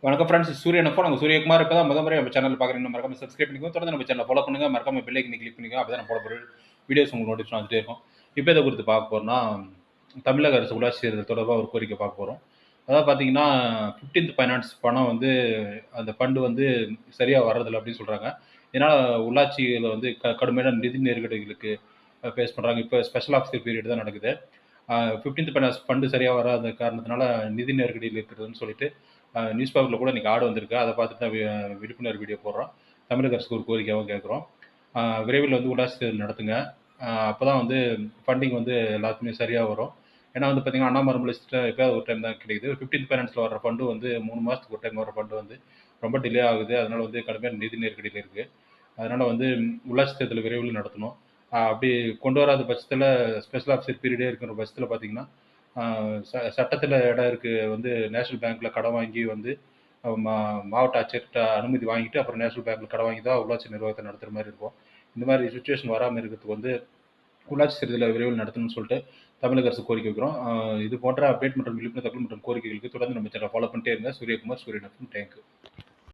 வணக்கம் ஃப்ரெண்ட்ஸ். சூரியன் எஃப்எம். நாங்க சூரியகுமார். இப்ப தான் முறை நம்ம சேனல் பார்க்குறீங்கன்னா மறக்காம சப்ஸ்கிரைப் பண்ணிக்கோங்க. தொடர்ந்து நம்ம சேனலை ஃபாலோ பண்ணுங்க. மறக்காம பெல் ஐக்கனை கிளிக் பண்ணிக்கோங்க. அப்பதான் நான் போடப்போற வீடியோஸ் உங்களுக்கு நோட்டிஃபிகேஷன் வந்துட்டே இருக்கும். இப்போ எதை குறித்து பார்க்க போறோம்னா, தமிழக அரசு உள்ளாட்சி தேர்தல் தொடர்பா ஒரு கோரிக்கை பார்க்க போறோம். அதாவது பார்த்தீங்கன்னா, 15த் ஃபைனான்ஸ் பணம் வந்து அந்த ஃபண்ட் வந்து சரியா வர்றதில்ல அப்படின்னு சொல்றாங்க. இதனால உள்ளாட்சியில வந்து கடுமையான நிதி நெருக்கடிகளுக்கு ஃபேஸ் பண்றாங்க. இப்போ ஸ்பெஷல் ஆஃபீசர் பீரியட் தான் நடக்குது. 15த் ஃபைனான்ஸ் ஃபண்ட் சரியா வராத காரணத்தினால நிதி நெருக்கடியில் இருக்கிறதுன்னு சொல்லிட்டு நியூஸ் பேப்பரில் கூட இன்னைக்கு ஆடு வந்திருக்கு. அதை பார்த்துட்டு தான் விழிப்புணர்வு வீடியோ போடுறோம். தமிழக அரசுக்கு ஒரு கோரிக்கையாகவும் கேட்குறோம். விரைவில் வந்து உள்ளாட்சி தேர்தல் நடத்துங்க. அப்போ தான் வந்து ஃபண்டிங் வந்து எல்லாத்துக்குமே சரியாக வரும். ஏன்னா வந்து பார்த்தீங்கன்னா, அண்ணாமலை லிஸ்ட்டில் எப்போயாவது ஒரு டைம் தான் கிடைக்குது. 15த் ஃபைனான்ஸில் வர ஃபண்டு வந்து 3 மாதத்துக்கு ஒரு டைம் வர ஃபண்டு வந்து ரொம்ப டிலே ஆகுது. அதனால வந்து கடுமையான நிதி நெருக்கடியில் இருக்குது. அதனால வந்து உள்ளாட்சி தேர்தல் விரைவில் நடத்தணும். அப்படி கொண்டு வராத பட்சத்தில் ஸ்பெஷல் ஆஃபீஸர் பீரியடே இருக்கிற பட்சத்தில் பார்த்தீங்கன்னா, சட்டத்தில் இடம் இருக்கு வந்து நேஷனல் பேங்க்ல கடன் வாங்கி வந்து மாவட்ட ஆட்சியர்கிட்ட அனுமதி வாங்கிட்டு அப்புறம் நேஷனல் பேங்க்ல கடன் வாங்கி தான் உள்ளாட்சி நிர்வாகத்தை நடத்துகிற மாதிரி இருக்கும். இந்த மாதிரி சுச்சுவேஷன் வராமல் இருக்கிறதுக்கு வந்து உள்ளாட்சி தேர்தலை விரைவில் நடத்தணும்னு சொல்லிட்டு தமிழக அரசு கோரிக்கை வைக்கிறோம். இது போன்ற அப்டேட் மற்றும் விழிப்புணர்வு தகவல் மற்றும் கோரிக்கைகளுக்கு தொடர்ந்து நம்ம சேனலை ஃபாலோ பண்ணிட்டே இருங்க. சூரியகுமார், சூரியன் எஃப்எம். தேங்க்யூ.